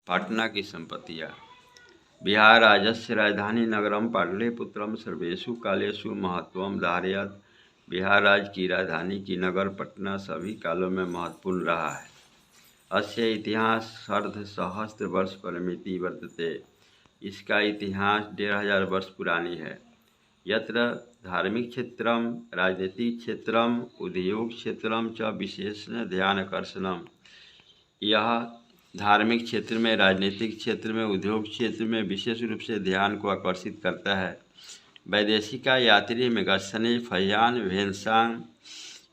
पाटना की संपत्तियाँ। बिहार राज्यस्य राजधानी नगरम पाटलिपुत्रम सर्वेषु कालेषु महत्वम धारयत। बिहार राज्य की राजधानी की नगर पटना सभी कालों में महत्वपूर्ण रहा है। अस्य इतिहास अर्धसहस्र वर्ष परिमिति वर्तते। इसका इतिहास 1500 वर्ष पुरानी है। यत्र धार्मिक क्षेत्रम, राजनीतिक क्षेत्रम, उद्योग क्षेत्रम च विशेषण ध्यानाकर्षणम। यह धार्मिक क्षेत्र में, राजनीतिक क्षेत्र में, उद्योग क्षेत्र में विशेष रूप से ध्यान को आकर्षित करता है। वैदेशिका यात्री मेगास्थनी फह्यान भेन्सांग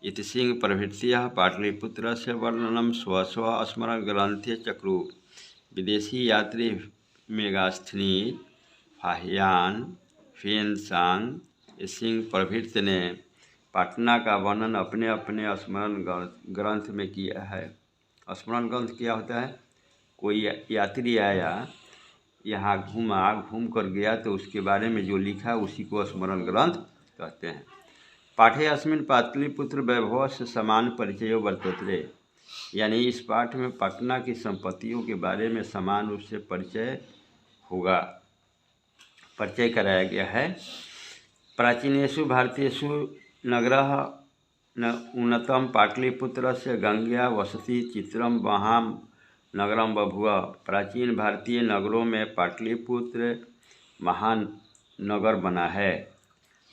इतिसिंह प्रभृतियः पाटलिपुत्रस्य वर्णनम स्व स्मरण ग्रंथे चक्रु। विदेशी यात्री मेगास्थनी फाहियान फेनसांग सिंह प्रभृति ने पटना का वर्णन अपने अपने स्मरण ग्रंथ में किया है। स्मरण ग्रंथ क्या होता है? कोई यात्री आया, यहाँ घूम कर गया तो उसके बारे में जो लिखा उसी को स्मरण ग्रंथ कहते हैं। पाठे अस्मिन् पाटलिपुत्र वैभवस्य समान परिचयो वर्तते। यानी इस पाठ में पटना की संपत्तियों के बारे में समान रूप से परिचय कराया गया है। प्राचीनेषु भारतीयेषु नगरः उन्नतम पाटलिपुत्रस्य गंग्या वसति चित्रम वहां नगरम बभुव। प्राचीन भारतीय नगरों में पाटलिपुत्र महान नगर बना है।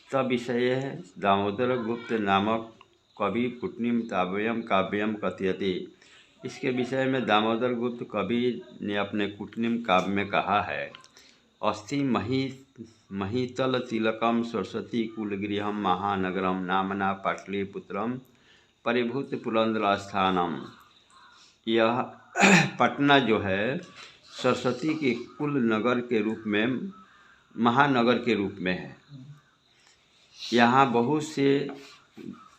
तब विषय है दामोदर गुप्त नामक कवि पुटनिम ताव्यम काव्यम कथयति। इसके विषय में दामोदर गुप्त कवि ने अपने कुटनिम काव्य में कहा है, अस्ति महितल तिलकम सरस्वती कुलगृहम महानगरम नामना पाटलिपुत्रम परिभूत पुरंदरास्थानम। यह पटना जो है सरस्वती के कुल नगर के रूप में, महानगर के रूप में है। यहाँ बहुत से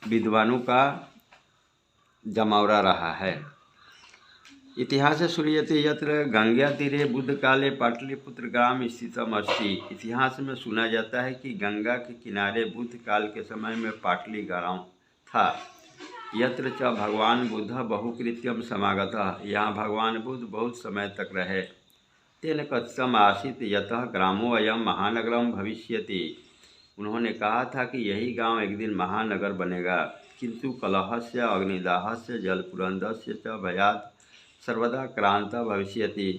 विद्वानों का जमावड़ा रहा है। इतिहास श्रूयते यत्र गंगा तीरे बुद्ध काले पाटलिपुत्र ग्राम स्थितम अस्ति। इतिहास में सुना जाता है कि गंगा के किनारे बुद्ध काल के समय में पाटली ग्राम था। यत्र च भगवान बुद्ध बहुकृत्यम समागतः। यहाँ भगवान बुद्ध बहुत समय तक रहे। तेन कथितम आसीत् यतः ग्रामो अयम महानगरम भविष्यति। उन्होंने कहा था कि यही गांव एक दिन महानगर बनेगा। किंतु कलहस्य अग्निदाहस्य जलपुरंदस्य च भयात् सर्वदा क्रांता भविष्यति।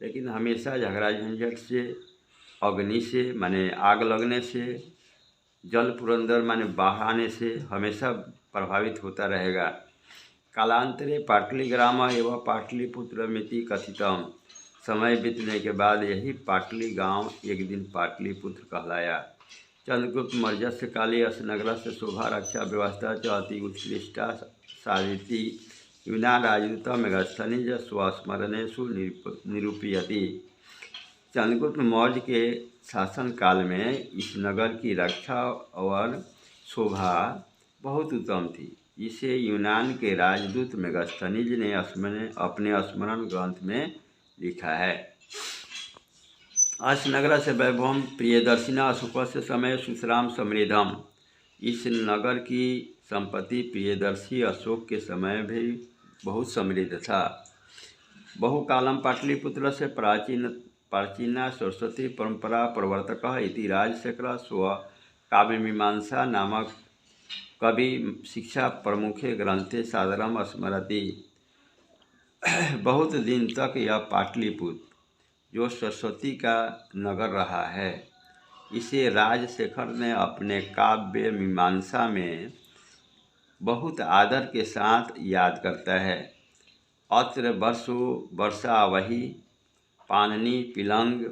लेकिन हमेशा झगड़ा झंझट से, अग्नि से माने आग लगने से, जल पुरंदर माने बाढ़ आने से हमेशा प्रभावित होता रहेगा। कालांतरे पाटलिग्राम एवं पाटलिपुत्रमिति कथितम। समय बीतने के बाद यही पाटली गांव एक दिन पाटलिपुत्र कहलाया। चंद्रगुप्त मौर्यस्य काले अस्य नगरस्य शोभा रक्षा व्यवस्था च अति उत्कृष्टा साधिति यूनान राजदूत मेगास्थनीज स्वस्मरणेषु निरूपयति। चंद्रगुप्त मौर्य के शासन काल में इस नगर की रक्षा और शोभा बहुत उत्तम थी। इसे यूनान के राजदूत मेगास्थनीज ने अपने स्मरण ग्रंथ में लिखा है। अस्य नगर से वैभवम प्रियदर्शिना अशोकस्य समय सुश्राम समृद्धम। इस नगर की संपत्ति प्रियदर्शी अशोक के समय भी बहुत समृद्ध था। बहुकालम पाटलिपुत्र से प्राचीना सरस्वती परंपरा प्रवर्तकः इति राजशेखरः स्व काव्यमीमांसा नामक कवि शिक्षा प्रमुखे ग्रंथे सादरम स्मरति। बहुत दिन तक यह पाटलिपुत्र जो सरस्वती का नगर रहा है, इसे राजशेखर ने अपने काव्य मीमांसा में बहुत आदर के साथ याद करता है। अत्र वर्षो वर्षावहि पाणिनि पिलंग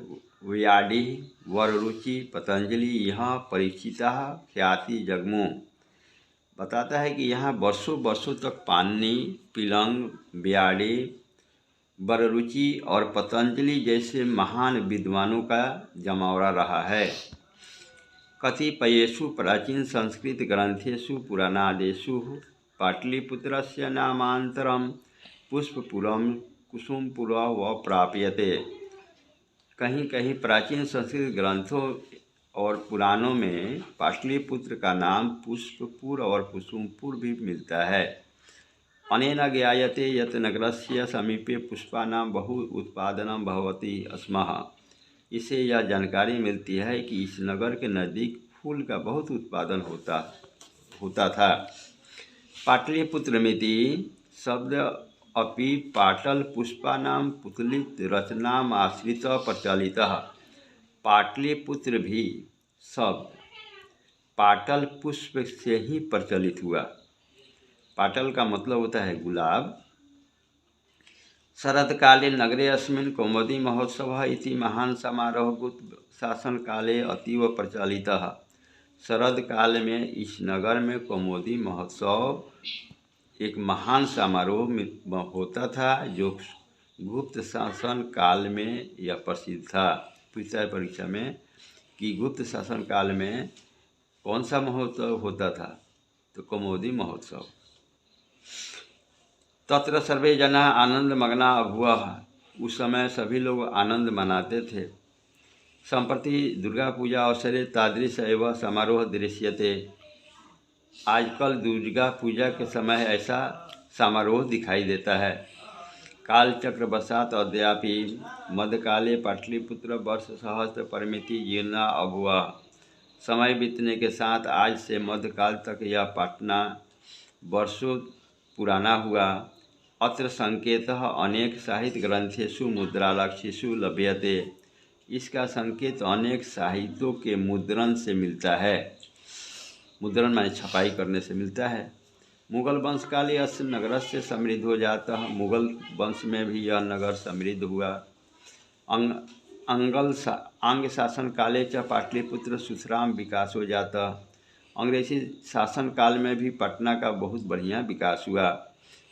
व्याडी वररुचि पतंजलि यह परिचिता ख्याति जगमो। बताता है कि यहाँ वर्षों तक पाणिनि, पिलंग, व्याडी, वररुचि और पतंजलि जैसे महान विद्वानों का जमावड़ा रहा है। कतिपयेषु प्राचीन संस्कृत ग्रंथेषु पुराणादेषु पाटलिपुत्रस्य नामांतरम पुष्पपुरम कुसुमपुर व प्राप्यते। कहीं कहीं प्राचीन संस्कृत ग्रंथों और पुराणों में पाटलिपुत्र का नाम पुष्पपुर और कुसुमपुर भी मिलता है। अनेन ज्ञायते यत् नगरस्य समीपे पुष्पानां बहु उत्पादनं भवति स्म। इससे यह जानकारी मिलती है कि इस नगर के नज़दीक फूल का बहुत उत्पादन होता था। पाटलिपुत्रमिति शब्द अपि पाटल पुष्पानां पुतलित रचनाम् आश्रित प्रचलितः। पाटलिपुत्र भी शब्द पाटल पुष्प से ही प्रचलित हुआ। पाटल का मतलब होता है गुलाब। शरदकाले नगरे अस्मिन् कौमुदी महोत्सवः इति महान समारोह गुप्त शासन काले अतीव प्रचलितः। शरद काल में इस नगर में कौमुदी महोत्सव एक महान समारोह में होता था, जो गुप्त शासन काल में यह प्रसिद्ध था। पूछता है परीक्षा में कि गुप्त शासन काल में कौन सा महोत्सव होता था, तो कौमुदी महोत्सव। तत्र सर्वे जना आनंद मग्ना अभूवः। उस समय सभी लोग आनंद मनाते थे। संप्रति दुर्गा पूजा अवसरे तादृश एवं समारोह दृश्यते। आजकल दुर्गा पूजा के समय ऐसा समारोह दिखाई देता है। कालचक्र वशात अद्यापि मध्यकाले पाटलिपुत्र वर्ष सहस्त्र परिमिति जीर्णा अभूवः। समय बीतने के साथ आज से मध्यकाल तक यह पटना वर्षों पुराना हुआ। अत्र संकेतः अनेक साहित्य ग्रंथेषु मुद्रालक्षेषु लभ्यते। इसका संकेत अनेक साहित्यों के मुद्रण से मिलता है। मुद्रण माने छपाई करने से मिलता है। मुगल वंश काले अस्य नगर से समृद्ध हो जाता है। मुगल वंश में भी यह नगर समृद्ध हुआ। अंग शासन काले च पाटलिपुत्र सुसराम विकास हो जाता। अंग्रेजी शासन काल में भी पटना का बहुत बढ़िया विकास हुआ।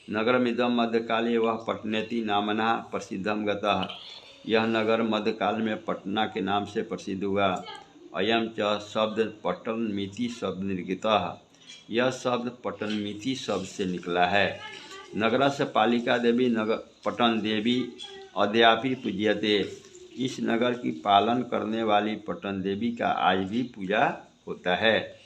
नगरमिदं मध्यकाले वह पटनेति नामना प्रसिद्धम गतः। यह नगर मध्यकाल में पटना के नाम से प्रसिद्ध हुआ। अयम च शब्द पट्टनमिति शब्द निर्गतः। यह शब्द पट्टनमिति शब्द से निकला है। नगरस्य पालिका देवी नगर पट्टन देवी अद्यापि पूज्यते। इस नगर की पालन करने वाली पट्टन देवी का आज भी पूजा होता है।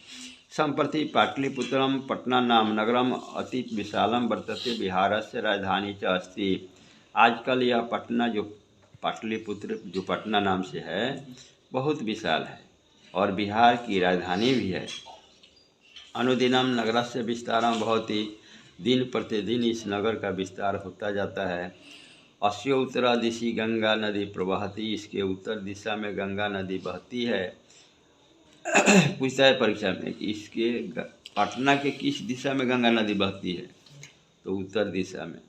संप्रति पाटलिपुत्रम पटना नाम नगरम अति विशालम वर्तते। बिहारस्य राजधानी च अस्ति। आजकल यह पटना जो पाटलिपुत्र जो पटना नाम से है बहुत विशाल है और बिहार की राजधानी भी है। अनुदिनम नगरस्य विस्तारम भवति। दिन प्रतिदिन इस नगर का विस्तार होता जाता है। अस्य उत्तरा दिशि गंगा नदी प्रवहती। इसके उत्तर दिशा में गंगा नदी बहती है। पूछता है परीक्षा में कि इसके पटना के किस दिशा में गंगा नदी बहती है, तो उत्तर दिशा में।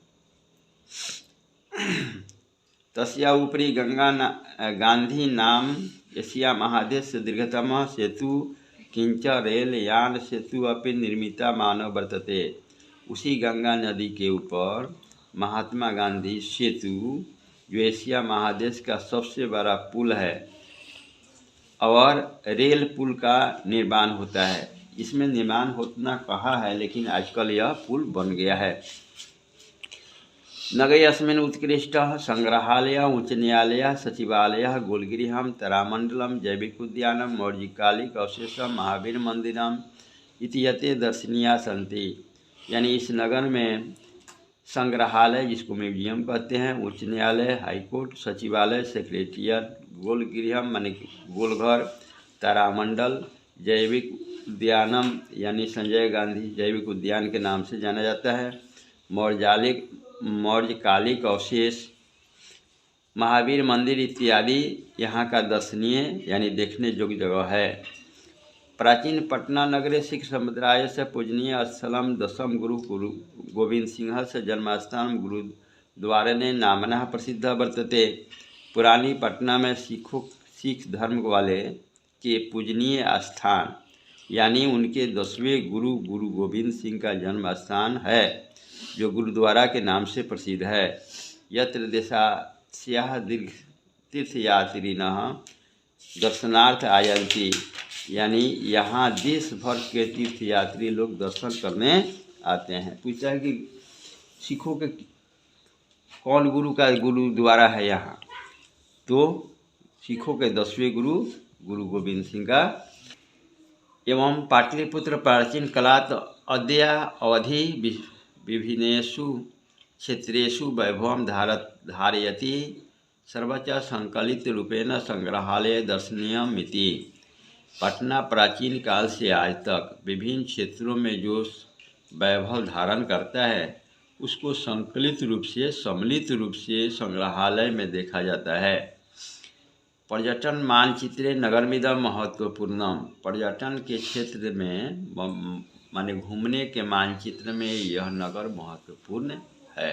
तस्या ऊपरी गांधी नाम एशिया महादेश से दीर्घतम सेतु किंच रेल यान सेतु अपि निर्मिता मानव वर्तते। उसी गंगा नदी के ऊपर महात्मा गांधी सेतु जो एशिया महादेश का सबसे बड़ा पुल है और रेल पुल का निर्माण होता है। इसमें निर्माण होना कहा है, लेकिन आजकल यह पुल बन गया है। नगरे अस्मिन् उत्कृष्टः संग्रहालयः उच्च न्यायालयः सचिवालयः गोलगृहं तारामंडलम जैविक उद्यानम मौर्यकालिक अवशेषम महावीर मंदिरम इत्येते दर्शनीया सन्ति। यानी इस नगर में संग्रहालय जिसको म्यूजियम कहते हैं, उच्च न्यायालय हाईकोर्ट, सचिवालय सेक्रेटेरिएट, गोलगृहम माने गोलघर, तारामंडल, जैविक उद्यानम यानी संजय गांधी जैविक उद्यान के नाम से जाना जाता है, मौर्यकालिक अवशेष, महावीर मंदिर इत्यादि यहाँ का दर्शनीय यानी देखने योग्य जगह है। प्राचीन पटना नगरे सिख समुदाय से पूजनीय स्थलम दशम गुरु गोविंद सिंह से जन्मस्थान गुरुद्वारे ने नामना प्रसिद्ध वर्तते। पुरानी पटना में सिख धर्म वाले के पूजनीय स्थान यानी उनके 10वें गुरु गोविंद सिंह का जन्म स्थान है, जो गुरुद्वारा के नाम से प्रसिद्ध है। यत्र देशास्याः तीर्थयात्रिणः दर्शनार्थ आयन्ति। यानी यहाँ देश भर के तीर्थयात्री लोग दर्शन करने आते हैं। पूछा है कि सिखों के कौन गुरु का गुरुद्वारा है यहाँ, तो सिखों के 10वें गुरु गोविंद सिंह का। एवं पाटलिपुत्र प्राचीन कालात् अद्य अवधि विभिन्नेषु क्षेत्रेषु वैभवं धारयति सर्वत्र संकलितरूपेण संग्रहालय दर्शनीयमिति। पटना प्राचीन काल से आज तक विभिन्न क्षेत्रों में जो वैभव धारण करता है उसको संकलित रूप से सम्मिलित रूप से संग्रहालय में देखा जाता है। पर्यटन मानचित्रे नगरमिदं महत्वपूर्णम। पर्यटन के क्षेत्र में माने घूमने के मानचित्र में यह नगर महत्वपूर्ण है।